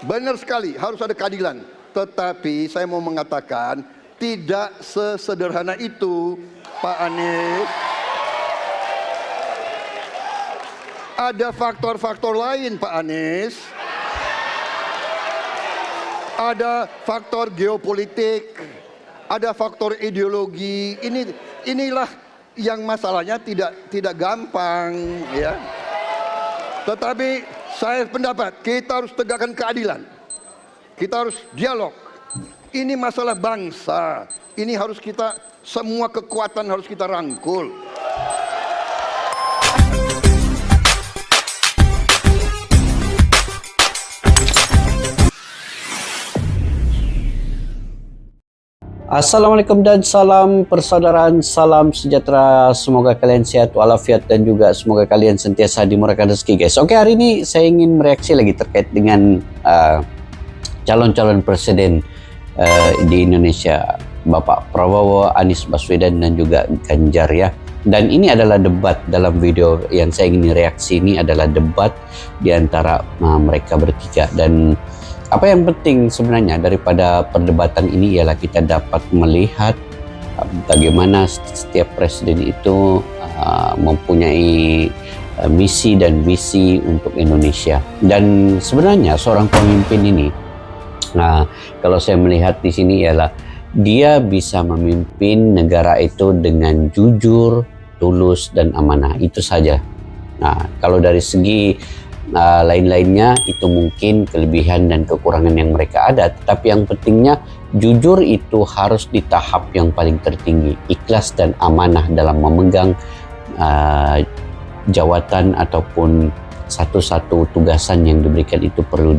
Benar sekali, harus ada keadilan. Tetapi saya mau mengatakan tidak sesederhana itu, Pak Anies. Ada faktor-faktor lain, Pak Anies. Ada faktor geopolitik, ada faktor ideologi. Inilah yang masalahnya tidak gampang, ya. Tetapi saya pendapat kita harus tegakkan keadilan. Kita harus dialog. Ini masalah bangsa. Ini harus kita, semua kekuatan harus kita rangkul. Assalamualaikum dan salam persaudaraan, salam sejahtera. Semoga kalian sehat walafiat dan juga semoga kalian sentiasa dimurahkan rezeki, guys. Oke, hari ini saya ingin mereaksi lagi terkait dengan calon-calon presiden di Indonesia, Bapak Prabowo, Anies Baswedan dan juga Ganjar, ya. Dan ini adalah debat. Dalam video yang saya ingin reaksi ini adalah debat di antara mereka bertiga. Dan apa yang penting sebenarnya daripada perdebatan ini ialah kita dapat melihat bagaimana setiap presiden itu mempunyai misi dan visi untuk Indonesia. Dan sebenarnya seorang pemimpin ini, kalau saya melihat di sini ialah dia bisa memimpin negara itu dengan jujur, tulus dan amanah. Itu saja. Nah, kalau dari segi lain-lainnya itu mungkin kelebihan dan kekurangan yang mereka ada, tetapi yang pentingnya jujur itu harus di tahap yang paling tertinggi, ikhlas dan amanah dalam memegang jawatan ataupun satu-satu tugasan yang diberikan itu perlu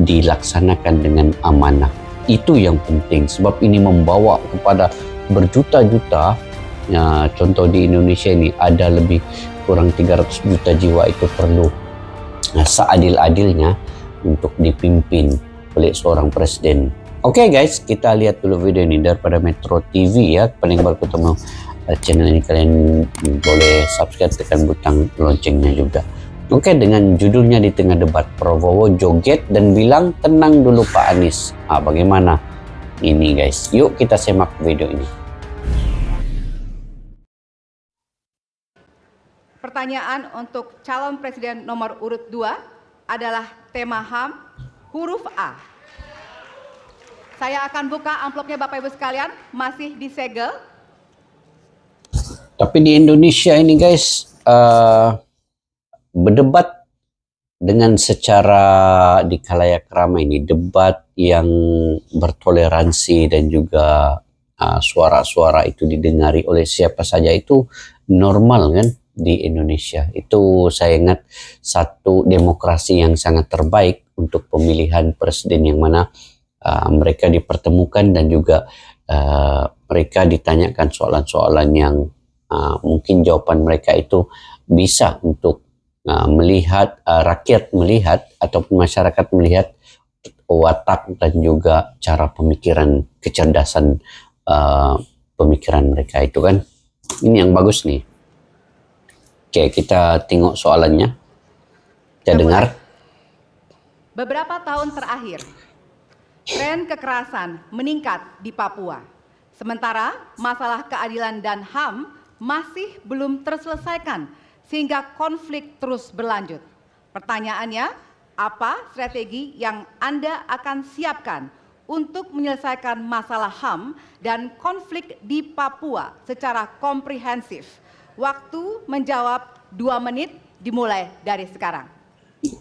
dilaksanakan dengan amanah. Itu yang penting, sebab ini membawa kepada berjuta-juta. Contoh di Indonesia ini ada lebih kurang 300 juta jiwa, itu perlu seadil-adilnya untuk dipimpin oleh seorang presiden. Oke, guys, kita lihat dulu video ini daripada Metro TV, ya. Paling baru ketemu channel ini, kalian boleh subscribe, tekan butang loncengnya juga. Oke, dengan judulnya di tengah debat, Prabowo joget dan bilang tenang dulu Pak Anies. Bagaimana ini, guys? Yuk kita simak video ini. Pertanyaan untuk calon presiden nomor urut 2 adalah tema HAM huruf A. Saya akan buka amplopnya Bapak Ibu sekalian, masih disegel. Tapi di Indonesia ini, guys, berdebat dengan secara di khalayak ramai ini, debat yang bertoleransi dan juga suara-suara itu didengari oleh siapa saja, itu normal kan di Indonesia. Itu saya ingat satu demokrasi yang sangat terbaik untuk pemilihan presiden, yang mana mereka dipertemukan dan juga mereka ditanyakan soalan-soalan yang mungkin jawaban mereka itu bisa untuk melihat rakyat melihat ataupun masyarakat melihat watak dan juga cara pemikiran, kecerdasan pemikiran mereka itu kan. Ini yang bagus nih. Oke, kita tengok soalannya. Kita dengar. Beberapa tahun terakhir, tren kekerasan meningkat di Papua. Sementara masalah keadilan dan HAM masih belum terselesaikan, sehingga konflik terus berlanjut. Pertanyaannya, apa strategi yang Anda akan siapkan untuk menyelesaikan masalah HAM dan konflik di Papua secara komprehensif? Waktu menjawab 2 menit dimulai dari sekarang.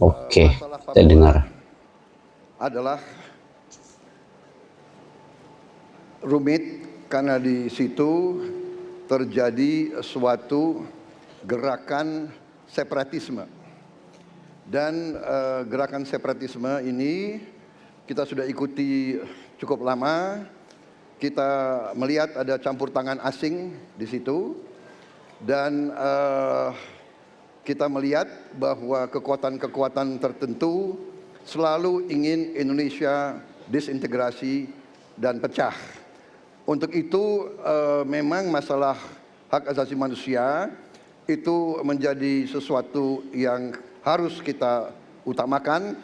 Oke, kita dengar. Adalah rumit karena di situ terjadi suatu gerakan separatisme. Dan gerakan separatisme ini kita sudah ikuti cukup lama. Kita melihat ada campur tangan asing di situ. Dan kita melihat bahwa kekuatan-kekuatan tertentu selalu ingin Indonesia disintegrasi dan pecah. Untuk itu memang masalah hak asasi manusia itu menjadi sesuatu yang harus kita utamakan,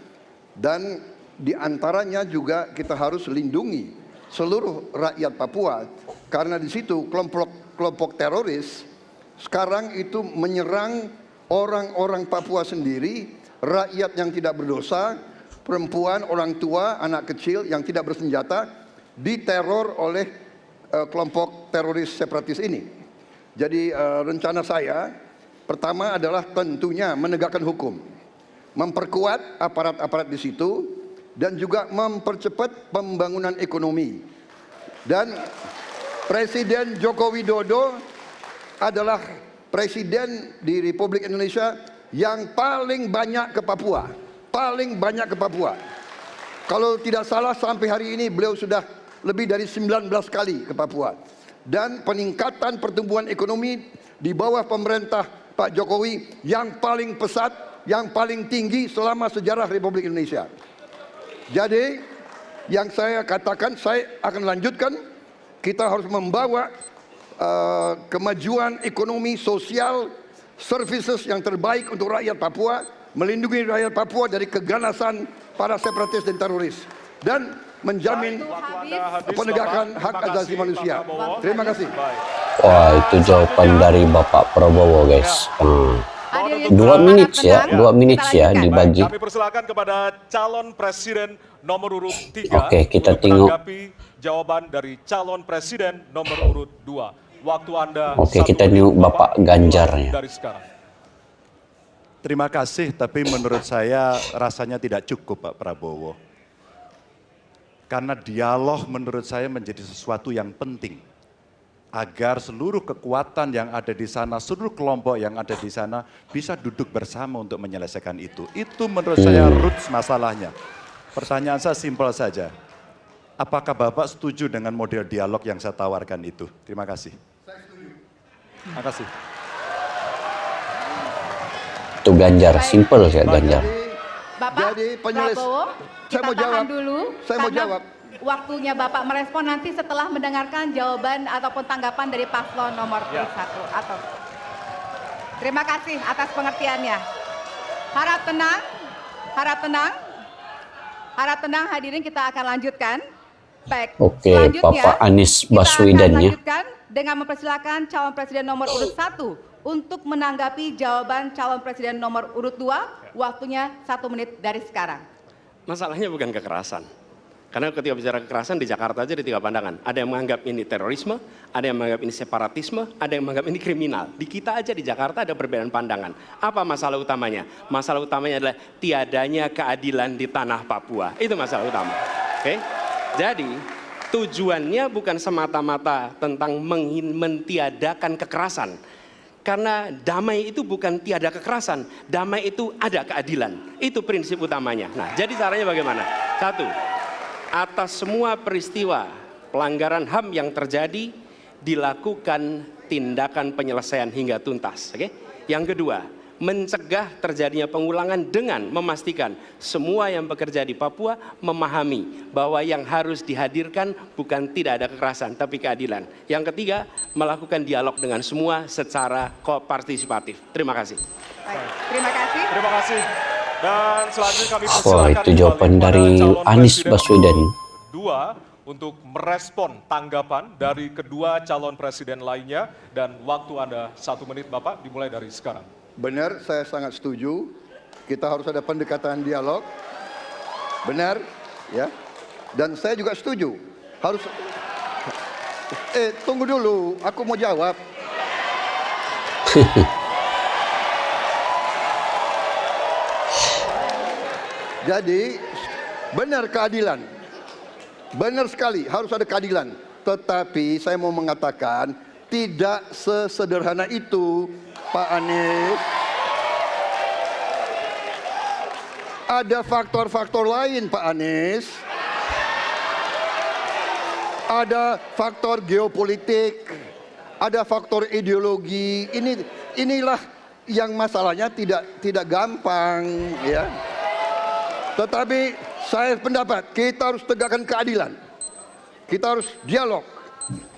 dan di antaranya juga kita harus lindungi seluruh rakyat Papua, karena di situ kelompok teroris sekarang itu menyerang orang-orang Papua sendiri, rakyat yang tidak berdosa, perempuan, orang tua, anak kecil yang tidak bersenjata, diteror oleh kelompok teroris separatis ini. Jadi rencana saya pertama adalah tentunya menegakkan hukum, memperkuat aparat-aparat di situ, dan juga mempercepat pembangunan ekonomi. Dan Presiden Joko Widodo adalah presiden di Republik Indonesia yang paling banyak ke Papua, paling banyak ke Papua. Kalau tidak salah sampai hari ini beliau sudah lebih dari 19 kali ke Papua. Dan peningkatan pertumbuhan ekonomi di bawah pemerintah Pak Jokowi yang paling pesat, yang paling tinggi selama sejarah Republik Indonesia. Jadi yang saya katakan, saya akan lanjutkan, kita harus membawa kemajuan ekonomi, sosial, services yang terbaik untuk rakyat Papua, melindungi rakyat Papua dari keganasan para separatis dan teroris, dan menjamin penegakan hak asasi manusia. Terima kasih. Wah, itu jawaban dari Bapak Prabowo, guys. 2 menit ya, 2 menit ya dibagi. Kami persilakan kepada calon presiden nomor urut 3. Oke, kita tengok jawaban dari calon presiden nomor urut 2. Waktu Anda. Oke, kita tengok Bapak Ganjarnya. Dari sekarang. Terima kasih, tapi menurut saya rasanya tidak cukup Pak Prabowo. Karena dialog menurut saya menjadi sesuatu yang penting. Agar seluruh kekuatan yang ada di sana, seluruh kelompok yang ada di sana bisa duduk bersama untuk menyelesaikan itu. Itu menurut saya roots masalahnya. Pertanyaan saya simpel saja. Apakah Bapak setuju dengan model dialog yang saya tawarkan itu? Terima kasih. Saya setuju. Terima kasih. Itu Ganjar, simple ya Ganjar. Bapak Prabowo, kita saya mau tahan jawab dulu. Saya mau jawab. Waktunya Bapak merespon nanti setelah mendengarkan jawaban ataupun tanggapan dari paslon nomor 1. Atau terima kasih atas pengertiannya. Harap tenang, harap tenang, harap tenang hadirin, kita akan lanjutkan. Baik. Oke, selanjutnya, Bapak Anies Baswedan kita akan ya. lanjutkan dengan mempersilakan calon presiden nomor urut 1 untuk menanggapi jawaban calon presiden nomor urut 2. Waktunya 1 menit dari sekarang. Masalahnya bukan kekerasan. Karena ketika bicara kekerasan di Jakarta aja ada 3 pandangan. Ada yang menganggap ini terorisme, ada yang menganggap ini separatisme, ada yang menganggap ini kriminal. Di kita aja di Jakarta ada perbedaan pandangan. Apa masalah utamanya? Masalah utamanya adalah tiadanya keadilan di tanah Papua. Itu masalah utama. Oke? Jadi tujuannya bukan semata-mata tentang mentiadakan kekerasan. Karena damai itu bukan tiada kekerasan, damai itu ada keadilan. Itu prinsip utamanya. Nah, jadi caranya bagaimana? 1, atas semua peristiwa pelanggaran HAM yang terjadi, dilakukan tindakan penyelesaian hingga tuntas. Oke? Yang kedua, mencegah terjadinya pengulangan dengan memastikan semua yang bekerja di Papua memahami bahwa yang harus dihadirkan bukan tidak ada kekerasan, tapi keadilan. Yang ketiga, melakukan dialog dengan semua secara partisipatif. Terima kasih. Baik, terima kasih. Terima kasih. Dan selanjutnya kami Wah, persilakan itu jawaban dari Anies Baswedan. 2 untuk merespon tanggapan dari kedua calon presiden lainnya, dan waktu Anda 1 menit Bapak, dimulai dari sekarang. Benar, saya sangat setuju. Kita harus ada pendekatan dialog. Benar, ya. Dan saya juga setuju. Harus. Tunggu dulu, aku mau jawab. Jadi, benar keadilan. Benar sekali, harus ada keadilan. Tetapi saya mau mengatakan, tidak sesederhana itu, Pak Anies. Ada faktor-faktor lain, Pak Anies. Ada faktor geopolitik, ada faktor ideologi. Inilah yang masalahnya tidak gampang, ya. Tetapi saya pendapat kita harus tegakkan keadilan. Kita harus dialog.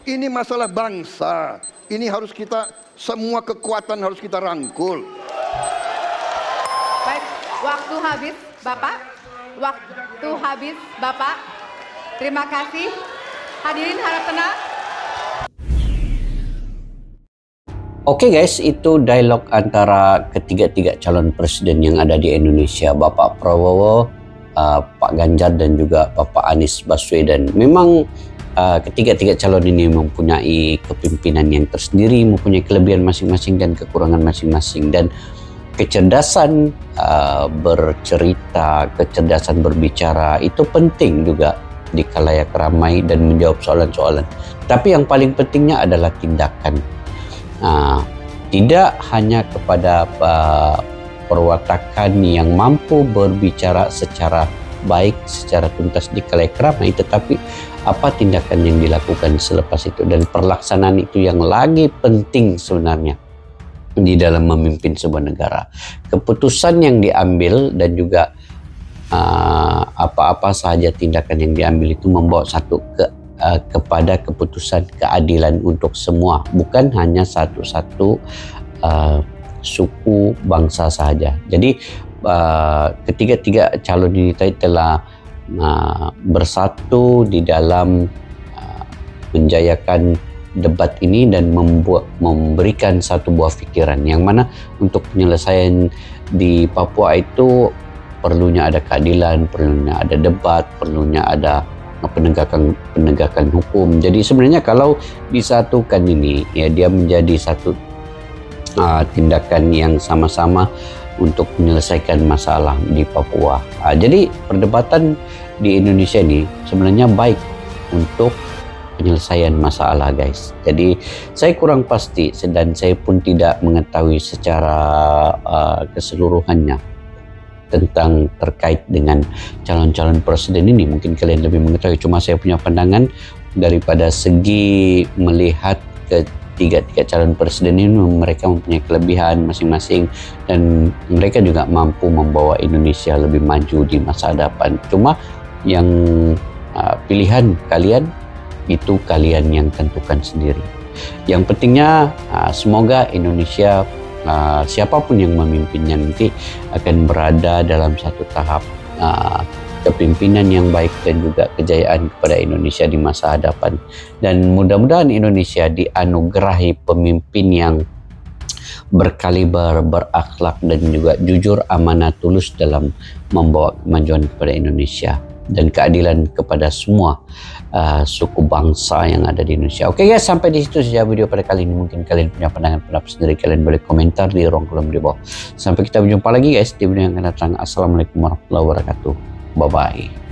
Ini masalah bangsa. Ini harus kita, semua kekuatan harus kita rangkul. Baik, waktu habis, Bapak. Waktu habis, Bapak. Terima kasih. Hadirin harap tenang. Oke guys, itu dialog antara ketiga-tiga calon presiden yang ada di Indonesia, Bapak Prabowo, Pak Ganjar dan juga Bapak Anies Baswedan. Memang ketiga-tiga calon ini mempunyai kepemimpinan yang tersendiri, mempunyai kelebihan masing-masing dan kekurangan masing-masing, dan kecerdasan bercerita, kecerdasan berbicara itu penting juga di khalayak ramai dan menjawab soalan-soalan. Tapi yang paling pentingnya adalah tindakan. Tidak hanya kepada perwatakan yang mampu berbicara secara baik, secara tuntas di khalayak ramai, tetapi apa tindakan yang dilakukan selepas itu, dan pelaksanaan itu yang lagi penting sebenarnya di dalam memimpin sebuah negara. Keputusan yang diambil dan juga apa-apa saja tindakan yang diambil itu membawa kepada keputusan keadilan untuk semua, bukan hanya satu suku bangsa saja. Jadi ketiga-tiga calon ini telah bersatu di dalam menjayakan debat ini dan memberikan satu buah pikiran yang mana untuk penyelesaian di Papua itu perlunya ada keadilan, perlunya ada debat, perlunya ada penegakan hukum. Jadi sebenarnya kalau disatukan ini, ya dia menjadi satu tindakan yang sama-sama untuk menyelesaikan masalah di Papua. Jadi perdebatan di Indonesia ini sebenarnya baik untuk penyelesaian masalah, guys. Jadi saya kurang pasti dan saya pun tidak mengetahui secara keseluruhannya tentang terkait dengan calon-calon presiden ini. Mungkin kalian lebih mengetahui, cuma saya punya pandangan daripada segi melihat ketiga calon presiden ini, mereka mempunyai kelebihan masing-masing dan mereka juga mampu membawa Indonesia lebih maju di masa depan. Cuma yang pilihan kalian itu kalian yang tentukan sendiri. Yang pentingnya semoga Indonesia siapapun yang memimpinnya nanti akan berada dalam satu tahap kepimpinan yang baik dan juga kejayaan kepada Indonesia di masa hadapan. Dan mudah-mudahan Indonesia dianugerahi pemimpin yang berkaliber, berakhlak dan juga jujur, amanah, tulus dalam membawa kemajuan kepada Indonesia dan keadilan kepada semua suku bangsa yang ada di Indonesia. Oke guys, sampai di situ saja video pada kali ini. Mungkin kalian punya pandangan pendapat sendiri, kalian boleh komentar di ruang kolom di bawah. Sampai kita berjumpa lagi guys di video yang akan datang. Assalamualaikum warahmatullahi wabarakatuh. Bye bye.